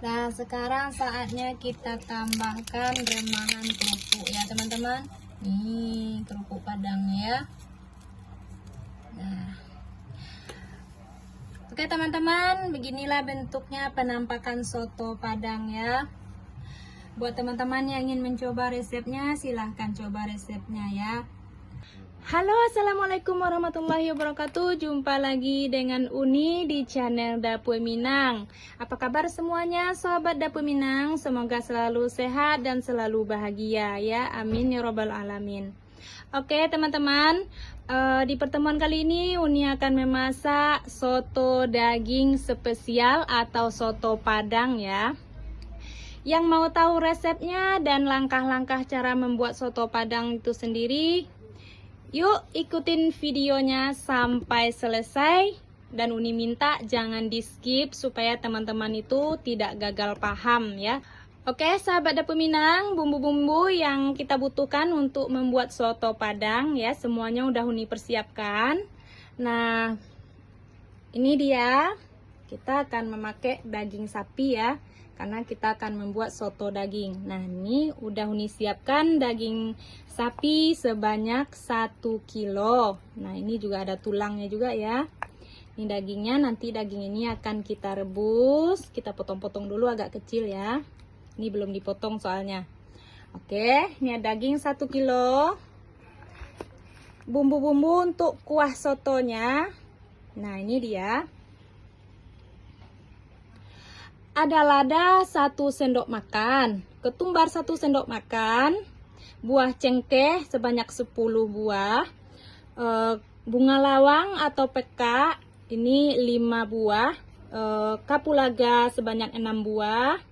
Nah, sekarang saatnya kita tambahkan remahan kerupuk ya teman-teman. Nih kerupuk padangnya ya. Nah, oke teman-teman, beginilah bentuknya penampakan soto padang ya. Buat teman-teman yang ingin mencoba resepnya, silahkan coba resepnya ya. Halo, assalamualaikum warahmatullahi wabarakatuh. Jumpa lagi dengan Uni di channel Dapur Minang. Apa kabar semuanya, sahabat Dapur Minang? Semoga selalu sehat dan selalu bahagia ya. Amin ya robbal alamin. Oke teman-teman, di pertemuan kali ini Uni akan memasak soto daging spesial atau soto padang ya. Yang mau tahu resepnya dan langkah-langkah cara membuat soto padang itu sendiri, yuk ikutin videonya sampai selesai. Dan Uni minta jangan di skip supaya teman-teman itu tidak gagal paham ya. Oke sahabat Dapur Minang, bumbu-bumbu yang kita butuhkan untuk membuat soto padang ya, semuanya udah Uni persiapkan. Nah, ini dia. Kita akan memakai daging sapi ya, karena kita akan membuat soto daging. Nah, ini udah Uni siapkan daging sapi sebanyak 1 kilo. Nah, ini juga ada tulangnya juga ya. Ini dagingnya, nanti daging ini akan kita rebus. Kita potong-potong dulu agak kecil ya. Ini belum dipotong soalnya. Oke, ini ada daging 1 kilo. Bumbu-bumbu untuk kuah sotonya. Nah, ini dia. Ada lada 1 sendok makan, ketumbar 1 sendok makan, buah cengkeh sebanyak 10 buah, bunga lawang atau peka ini 5 buah, kapulaga sebanyak 6 buah,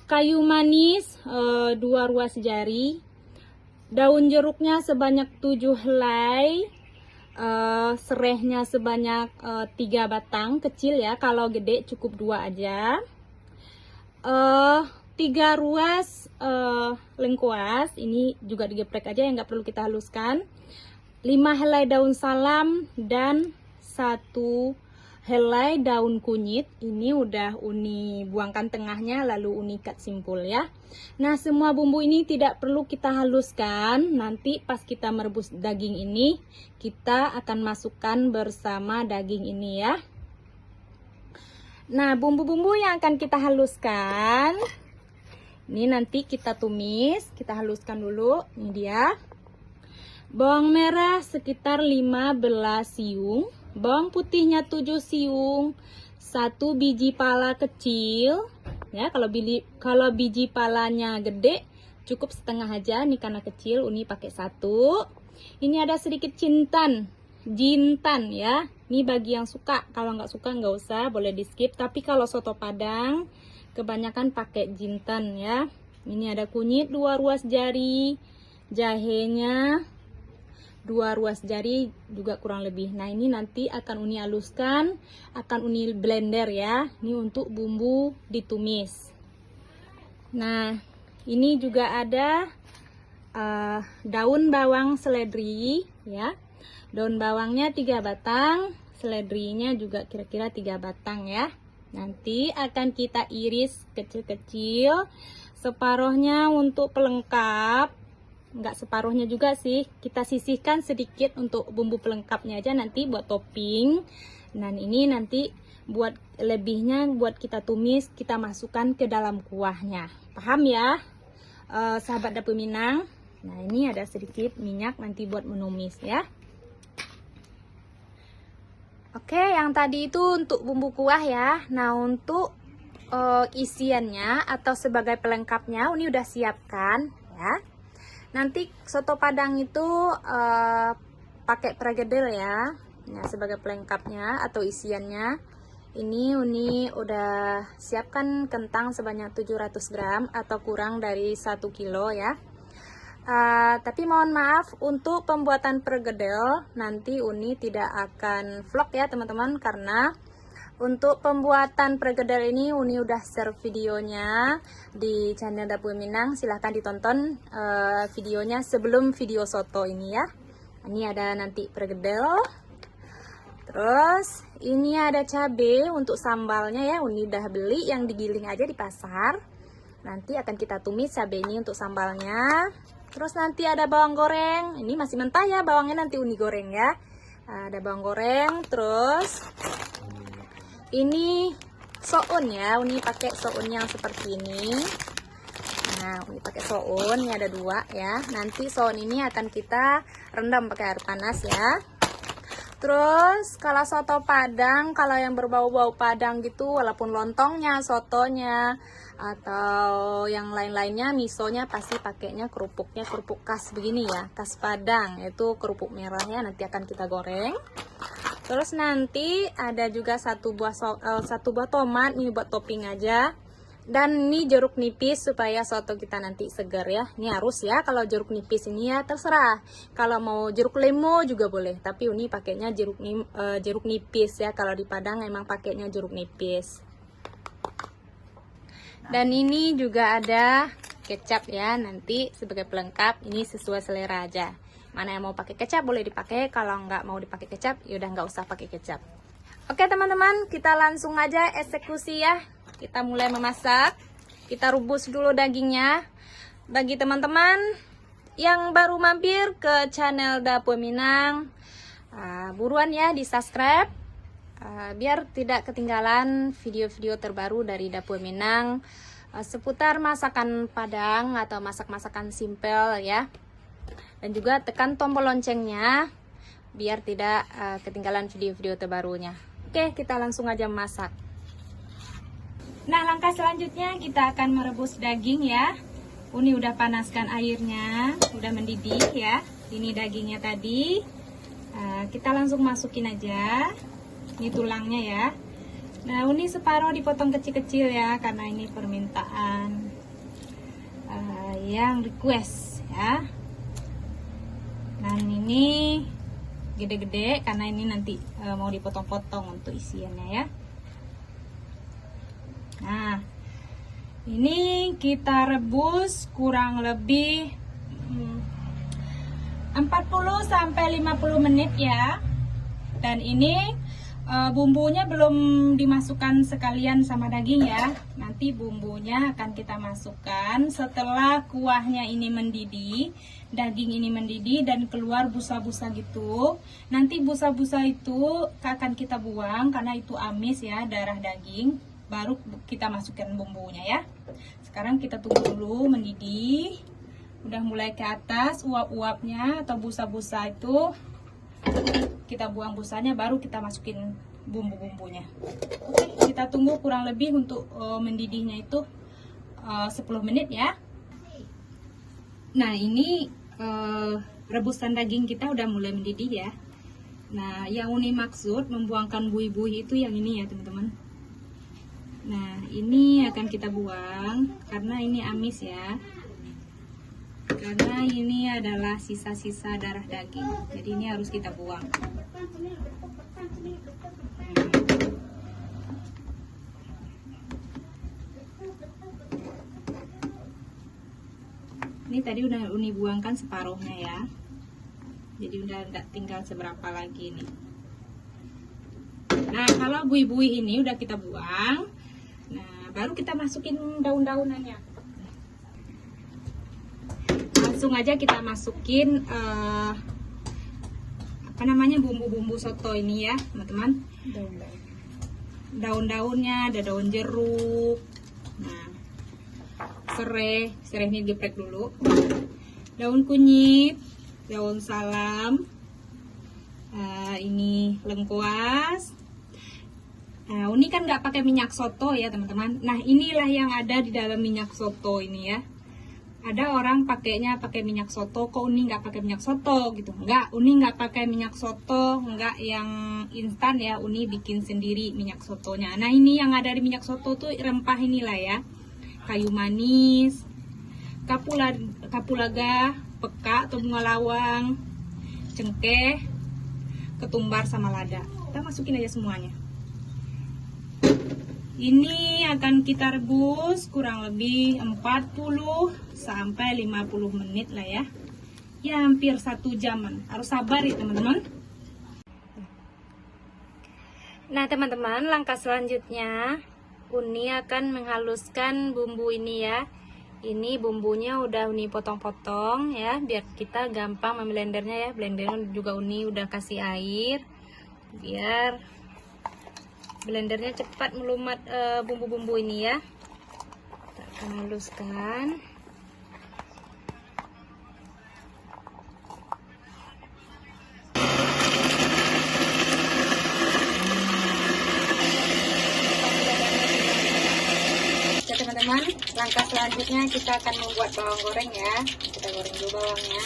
kayu manis 2 ruas jari, daun jeruknya sebanyak 7 helai, serehnya sebanyak 3 batang kecil ya, kalau gede cukup 2 aja, 3 ruas lengkuas, ini juga digeprek aja ya, nggak perlu kita haluskan, 5 helai daun salam dan 1 helai daun kunyit. Ini udah Uni buangkan tengahnya lalu Uni cut simpul ya. Nah, semua bumbu ini tidak perlu kita haluskan. Nanti pas kita merebus daging ini, kita akan masukkan bersama daging ini ya. Nah, bumbu-bumbu yang akan kita haluskan ini nanti kita tumis, kita haluskan dulu. Ini dia. Bawang merah sekitar 15 siung, bawang putihnya 7 siung, 1 biji pala kecil ya. Kalau biji palanya gede cukup setengah aja, nih karena kecil Uni pakai 1. Ini ada sedikit jintan ya, ini bagi yang suka, kalau nggak suka nggak usah, boleh di skip. Tapi kalau soto padang kebanyakan pakai jintan ya. Ini ada kunyit 2 ruas jari, jahenya 2 ruas jari juga kurang lebih. Nah, ini nanti akan Uni haluskan, akan Uni blender ya. Ini untuk bumbu ditumis. Nah, ini juga ada daun bawang seledri ya. Daun bawangnya 3 batang, seledrinya juga kira-kira 3 batang ya. Nanti akan kita iris kecil-kecil, separuhnya untuk pelengkap. Enggak separuhnya juga sih, kita sisihkan sedikit untuk bumbu pelengkapnya aja, nanti buat topping. Dan ini nanti buat lebihnya buat kita tumis, kita masukkan ke dalam kuahnya. Paham ya sahabat Dapur Minang? Nah, ini ada sedikit minyak nanti buat menumis ya. Oke, yang tadi itu untuk bumbu kuah ya. Nah, untuk isiannya atau sebagai pelengkapnya Uni udah siapkan ya. Nanti soto padang itu pakai perkedel ya. Nah, sebagai pelengkapnya atau isiannya ini Uni udah siapkan kentang sebanyak 700 gram atau kurang dari 1 kilo ya. Tapi mohon maaf, untuk pembuatan perkedel nanti Uni tidak akan vlog ya teman-teman, karena untuk pembuatan perkedel ini Uni udah share videonya di channel Dapur Minang. Silahkan ditonton videonya sebelum video soto ini ya. Ini ada nanti perkedel. Terus ini ada cabai untuk sambalnya ya. Uni udah beli yang digiling aja di pasar. Nanti akan kita tumis cabai ini untuk sambalnya. Terus nanti ada bawang goreng. Ini masih mentah ya bawangnya, nanti Uni goreng ya. Ada bawang goreng. Terus ini soun ya. Uni pakai soun yang seperti ini. Nah, Uni pakai soun. Ini ada 2 ya. Nanti soun ini akan kita rendam pakai air panas ya. Terus kalau soto Padang, kalau yang berbau-bau Padang gitu, walaupun lontongnya, sotonya, atau yang lain-lainnya, misonya pasti pakainya kerupuknya kerupuk khas begini ya, khas Padang, itu kerupuk merahnya nanti akan kita goreng. Terus nanti ada juga satu buah tomat, ini buat topping aja. Dan ini jeruk nipis supaya soto kita nanti segar ya. Ini harus ya, kalau jeruk nipis ini ya terserah. Kalau mau jeruk lemo juga boleh, tapi Uni pakainya jeruk nipis ya. Kalau di Padang emang pakainya jeruk nipis. Dan ini juga ada kecap ya, nanti sebagai pelengkap. Ini sesuai selera aja. Mana yang mau pakai kecap boleh dipakai, kalau nggak mau dipakai kecap yaudah nggak usah pakai kecap. Oke teman-teman, kita langsung aja eksekusi ya. Kita mulai memasak. Kita rebus dulu dagingnya. Bagi teman-teman yang baru mampir ke channel Dapur Minang, buruan ya di subscribe, biar tidak ketinggalan video-video terbaru dari Dapur Minang seputar masakan Padang atau masak-masakan simpel ya. Dan juga tekan tombol loncengnya biar tidak ketinggalan video-video terbarunya. Oke, kita langsung aja masak. Nah, langkah selanjutnya kita akan merebus daging ya. Uni udah panaskan airnya, udah mendidih ya. Ini dagingnya tadi. Kita langsung masukin aja. Ini tulangnya ya. Nah, Uni separuh dipotong kecil-kecil ya, karena ini permintaan yang request ya. Nah, ini gede-gede karena ini nanti mau dipotong-potong untuk isiannya ya. Nah, ini kita rebus kurang lebih 40 sampai 50 menit ya. Dan ini bumbunya belum dimasukkan sekalian sama daging ya. Nanti bumbunya akan kita masukkan setelah kuahnya ini mendidih, daging ini mendidih dan keluar busa-busa gitu. Nanti busa-busa itu akan kita buang karena itu amis ya, darah daging. Baru kita masukkan bumbunya ya. Sekarang kita tunggu dulu mendidih. Udah mulai ke atas uap-uapnya atau busa-busa itu, kita buang busanya, baru kita masukin bumbu-bumbunya. Oke, kita tunggu kurang lebih untuk mendidihnya itu 10 menit ya. Nah, ini rebusan daging kita udah mulai mendidih ya. Nah, yang Uni maksud membuangkan buih-buih itu yang ini ya teman-teman. Nah, ini akan kita buang karena ini amis ya. Karena ini adalah sisa-sisa darah daging. Jadi ini harus kita buang. Ini tadi udah Uni buangkan separuhnya ya. Jadi udah nggak tinggal seberapa lagi nih. Nah, kalau buih-buih ini udah kita buang. Nah, baru kita masukin daun-daunannya. Langsung aja kita masukin bumbu-bumbu soto ini ya, teman-teman. Daun-daunnya ada daun jeruk. Nah, serai ini geprek dulu. Daun kunyit, daun salam. Ini lengkuas. Nah, Uni kan nggak pakai minyak soto ya teman-teman. Nah, inilah yang ada di dalam minyak soto ini ya. Ada orang pakainya pakai minyak soto, kok Uni nggak pakai minyak soto gitu? Nggak, Uni nggak pakai minyak soto, nggak yang instan ya. Uni bikin sendiri minyak sotonya. Nah, ini yang ada di minyak soto tuh rempah inilah ya. Kayu manis, kapulaga, peka atau bunga lawang, cengkeh, ketumbar sama lada. Kita masukin aja semuanya. Ini akan kita rebus kurang lebih 40 sampai 50 menit lah ya. Ya hampir 1 jaman. Harus sabar ya teman-teman. Nah teman-teman, langkah selanjutnya Uni akan menghaluskan bumbu ini ya. Ini bumbunya udah Uni potong-potong ya, biar kita gampang memblendernya ya. Blendernya juga Uni udah kasih air, biar blendernya cepat melumat bumbu-bumbu ini ya. Kita akan haluskan. Teman-teman, langkah selanjutnya kita akan membuat bawang goreng ya. Kita goreng dulu bawangnya.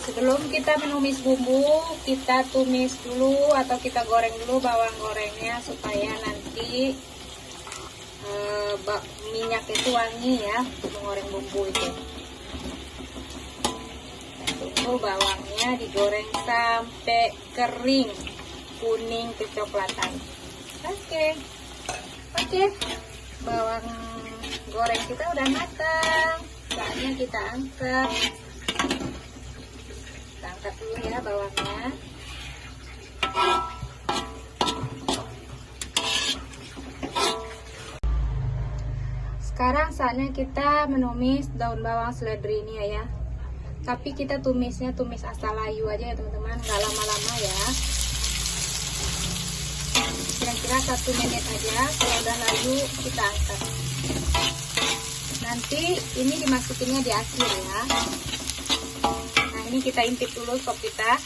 Sebelum kita menumis bumbu, kita tumis dulu atau kita goreng dulu bawang gorengnya supaya nanti minyak itu wangi ya untuk menggoreng bumbu itu. Tunggu bawangnya digoreng sampai kering, kuning kecoklatan. Oke, bawang goreng kita udah matang. Saatnya kita angkat. Kita angkat dulu ya bawangnya. Sekarang saatnya kita menumis daun bawang seledri ini ya. Tapi kita tumisnya tumis asal layu aja ya teman-teman, nggak lama-lama ya. Kira-kira 1 menit aja. Kalau udah layu kita angkat. Nanti ini dimasukinnya di akhir ya. Nah ini kita intip dulu sop kita.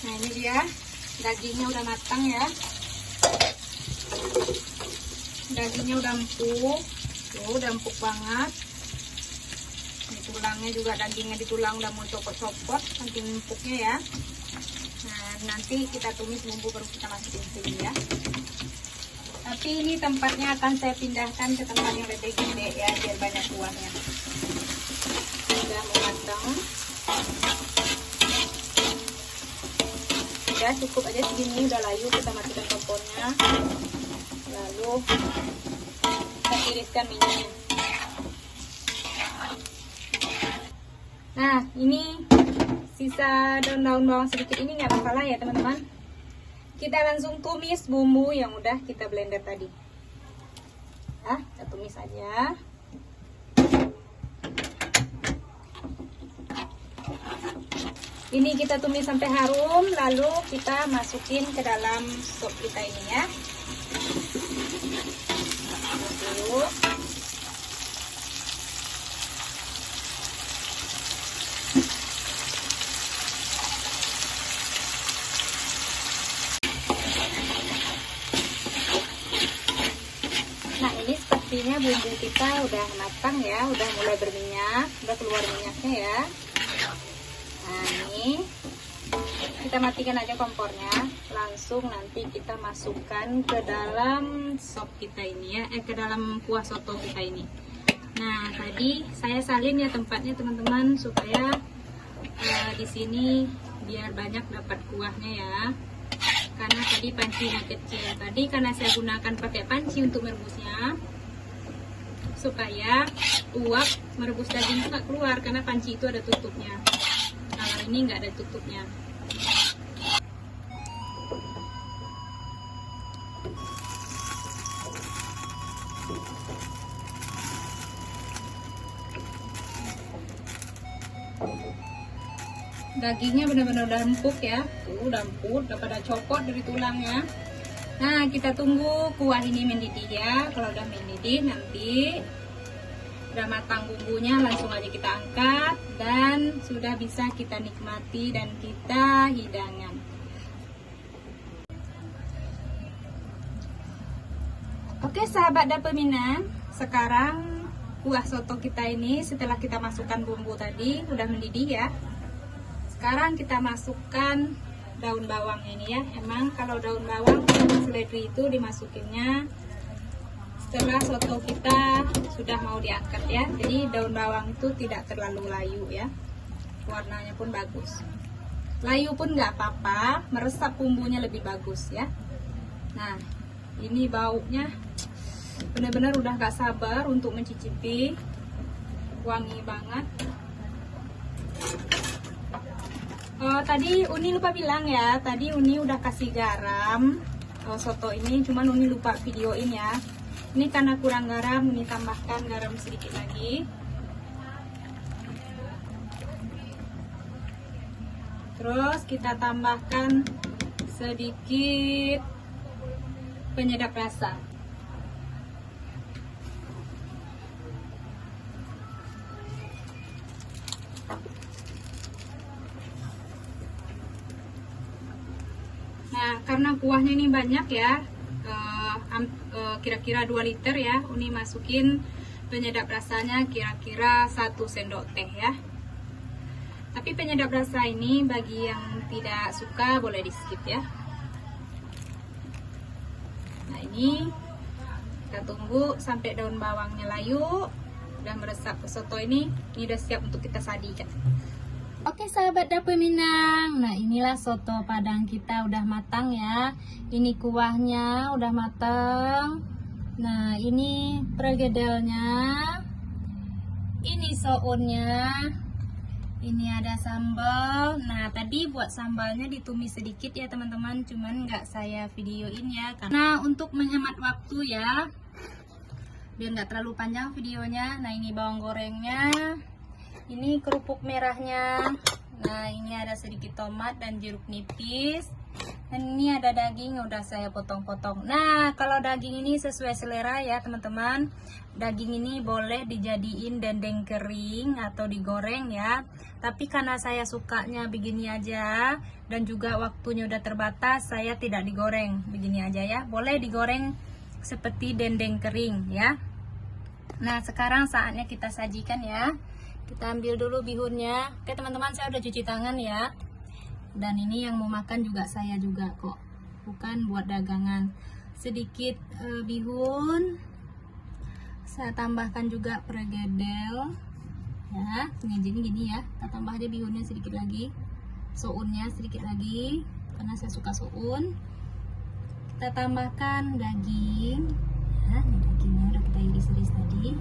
Nah ini dia, dagingnya udah matang ya. Dagingnya udah empuk, tuh udah empuk banget. Tulangnya juga, dagingnya di tulang udah mau copot-copot, saking empuknya ya. Nah nanti kita tumis bumbu baru kita masukin sini ya. Tapi ini tempatnya akan saya pindahkan ke tempat yang lebih gede ya, biar banyak kuahnya. Sudah matang. Ya cukup aja segini, udah layu. Kita matikan kompornya, lalu kita tiriskan minyaknya. Nah ini sisa daun-daun bawang sedikit ini nggak masalah ya teman-teman. Kita langsung tumis bumbu yang udah kita blender tadi. Nah kita tumis aja. Ini kita tumis sampai harum, lalu kita masukin ke dalam sop kita ini ya. Lalu sepertinya bumbu kita udah matang ya, udah mulai berminyak, udah keluar minyaknya ya. Nah ini kita matikan aja kompornya, langsung nanti kita masukkan ke dalam sop kita ini ya, ke dalam kuah soto kita ini. Nah tadi saya salin ya tempatnya teman-teman, supaya di sini biar banyak dapat kuahnya ya. Karena tadi pancinya kecil, tadi karena saya gunakan pakai panci untuk merebusnya, supaya uap merebus daging nggak keluar, karena panci itu ada tutupnya. Kalau ini nggak ada tutupnya. Dagingnya benar-benar udah empuk ya, udah empuk, udah pada copot dari tulangnya. Nah kita tunggu kuah ini mendidih ya. Kalau udah mendidih nanti udah matang bumbunya, langsung aja kita angkat dan sudah bisa kita nikmati dan kita hidangan. Oke sahabat dapur Minang, sekarang kuah soto kita ini setelah kita masukkan bumbu tadi udah mendidih ya. Sekarang kita masukkan daun bawang ini ya. Emang kalau daun bawang seledri itu dimasukinnya setelah soto kita sudah mau diangkat ya. Jadi daun bawang itu tidak terlalu layu ya, warnanya pun bagus. Layu pun nggak apa-apa, meresap bumbunya lebih bagus ya. Nah ini baunya benar-benar udah gak sabar untuk mencicipi. wangi banget. Tadi Uni lupa bilang ya, tadi Uni udah kasih garam soto ini, cuman Uni lupa videoin ya. Ini karena kurang garam, Uni tambahkan garam sedikit lagi. Terus kita tambahkan sedikit penyedap rasa. Nah, karena kuahnya ini banyak ya, kira-kira 2 liter ya, Uni masukin penyedap rasanya kira-kira 1 sendok teh ya. Tapi penyedap rasa ini bagi yang tidak suka boleh di skip ya. Nah, ini kita tunggu sampai daun bawangnya layu, udah meresap ke soto ini udah siap untuk kita sajikan. Oke sahabat dapur Minang, nah inilah soto Padang kita udah matang ya. Ini kuahnya udah matang. Nah ini pergedelnya, ini sounnya, ini ada sambal. Nah tadi buat sambalnya ditumis sedikit ya teman-teman, cuman nggak saya videoin ya karena untuk menghemat waktu ya, biar nggak terlalu panjang videonya. Nah ini bawang gorengnya, ini kerupuk merahnya. Nah ini ada sedikit tomat dan jeruk nipis. Dan ini ada daging yang udah saya potong-potong. Nah kalau daging ini sesuai selera ya teman-teman. Daging ini boleh dijadiin dendeng kering atau digoreng ya. Tapi karena saya sukanya begini aja dan juga waktunya udah terbatas, saya tidak digoreng, begini aja ya. Boleh digoreng seperti dendeng kering ya. Nah sekarang saatnya kita sajikan ya. Kita ambil dulu bihunnya. Oke teman-teman, saya udah cuci tangan ya. Dan ini yang mau makan juga saya juga kok, bukan buat dagangan. Sedikit bihun, saya tambahkan juga pergedel ya. Gini ya, kita tambah aja bihunnya sedikit lagi, sounnya sedikit lagi karena saya suka soun. Kita tambahkan daging ya, ini dagingnya udah kita iris-iris tadi.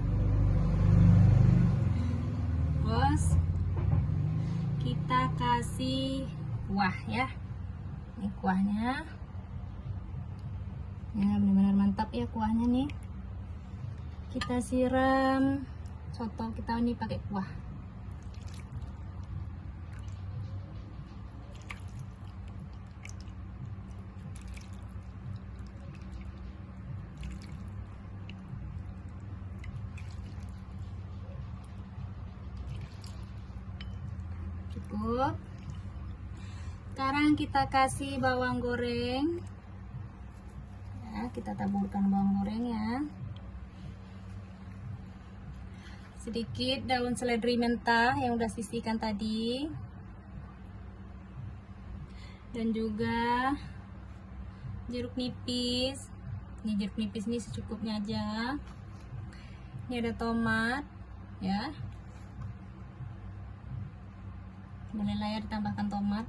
Terus kita kasih kuah ya, ini kuahnya ya, benar-benar mantap ya kuahnya nih. Kita siram soto kita ini pakai kuah. Cukup. Sekarang kita kasih bawang goreng ya, kita taburkan bawang goreng ya, sedikit daun seledri mentah yang udah sisihkan tadi, dan juga jeruk nipis. Ini jeruk nipis ini secukupnya aja. Ini ada tomat ya, boleh lah ya ditambahkan tomat.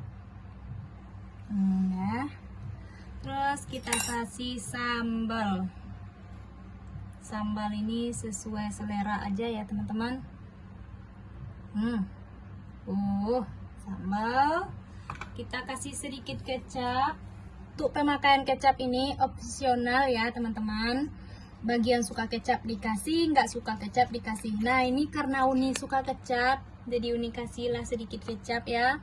Ya. Terus kita kasih sambal. Sambal ini sesuai selera aja ya teman-teman. Sambal. Kita kasih sedikit kecap. Untuk pemakaian kecap ini opsional ya teman-teman. Bagi yang suka kecap dikasih, nggak suka kecap dikasih. Nah ini karena Uni suka kecap, jadi Uni kasihlah sedikit kecap ya.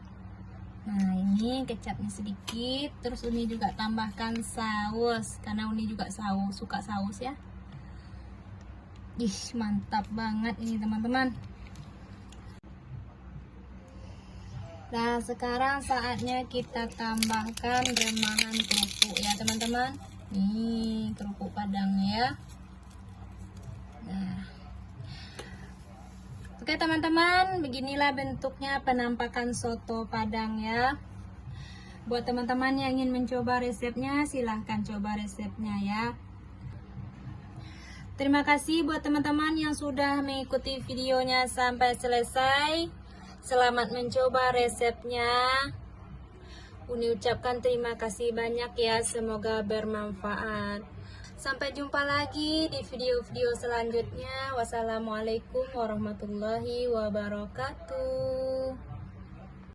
Nah ini kecapnya sedikit. Terus Uni juga tambahkan saus karena Uni juga suka saus ya. Ih mantap banget ini teman-teman. Nah sekarang saatnya kita tambahkan remahan kerupuk ya teman-teman. Nih kerupuk Padang ya. Nah oke teman-teman, beginilah bentuknya penampakan soto Padang ya. Buat teman-teman yang ingin mencoba resepnya, silahkan coba resepnya ya. Terima kasih buat teman-teman yang sudah mengikuti videonya sampai selesai. Selamat mencoba resepnya. Uni ucapkan terima kasih banyak ya, semoga bermanfaat. Sampai jumpa lagi di video-video selanjutnya. Wassalamualaikum warahmatullahi wabarakatuh.